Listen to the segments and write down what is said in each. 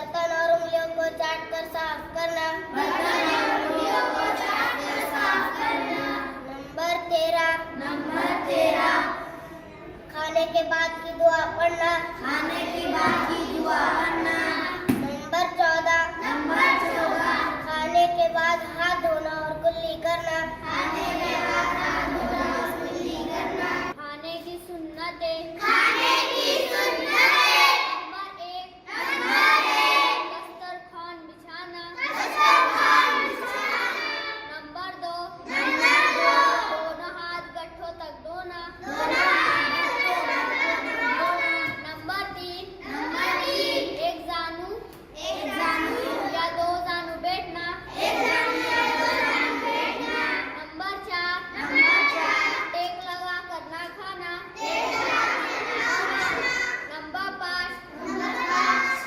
बर्तन और उंगलियों को चाट कर साफ करना। नंबर 13 खाने के बाद की दुआ पढ़ना। नंबर 14 खाने के बाद हाथ धोना और कुल्ली करना। खाने की सुन्नतें। नंबर 1 दस्तरखान बिछाना। नंबर 2 दोनों हाथ गट्ठों तक धोना। नंबर 3 एक जानू या दो जानू बैठना। नंबर 4 टेक लगा कर ना खाना। नंबर 5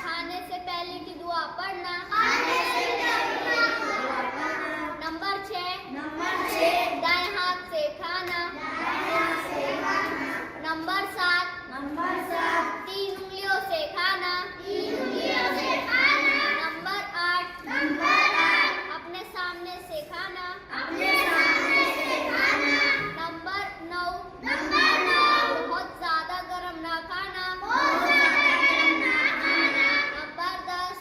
खाने से पहले की दुआ पढ़ना। नंबर 6 दाएं हाथ से खाना। नंबर 7 तीन उंगलियों से खाना। नंबर 8 अपने सामने से खाना। नंबर 9 बहुत ज्यादा गरम ना खाना। नंबर 10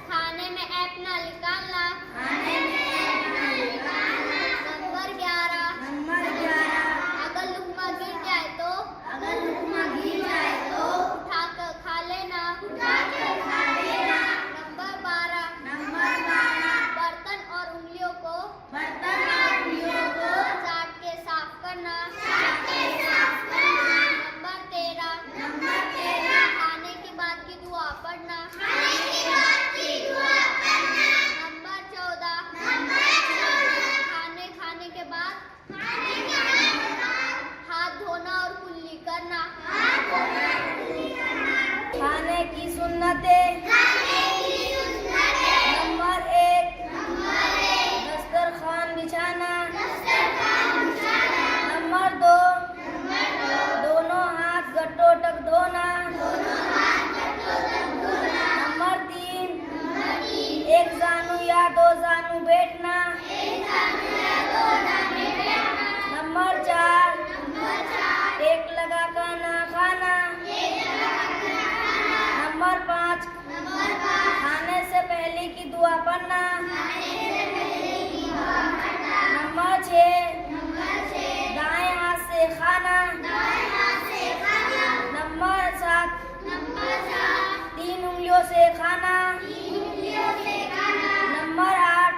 खाने में ऐप ना निकालना। नंबर 11 अगर लुकमा गिर जाए तो उठाकर खा लेना। नंबर 12 बर्तन और उंगलियों को चाट के साफ करना। नंबर 13 खाने के बाद की दुआ पढ़ना। नंबर 14 खाने के बाद हाथ धोना और कुल्ली करना। खाने की सुन्नतें। नंबर 1 दस्तरखान बिछाना। नंबर 2 दोनों हाथ गट्ठों तक धोना। नंबर 3 एक जानू या दो जानू बैठना। नंबर 4 टेक लगा कर ना खाना। नंबर 5 खाने से पहले की दुआ पढ़ना। नंबर 6 दाएं हाथ से खाना। नंबर 7 तीन उंगलियों से खाना। नंबर 8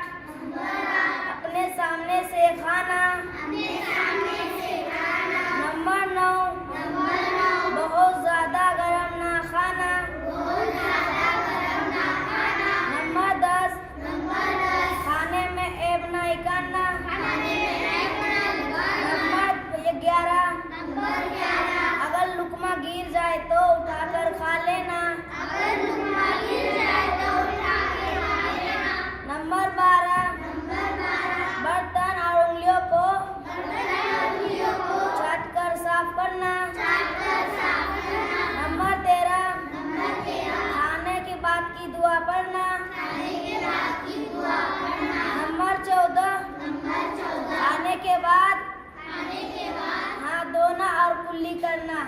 अपने सामने से खाना। नंबर 9 बहुत ज्यादा गरम ना खाना। नंबर 10 खाने में ऐब नहीं करना। नंबर 11 अगर लुकमा गिर जाए तो उठाकर खा लेना। नंबर 12 बर्तन और उंगलियों को चाट कर साफ करना। नंबर 13 खाने के बाद की दुआ पढ़ना। नंबर 14 खाने के बाद हाथ धोना और कुल्ली करना।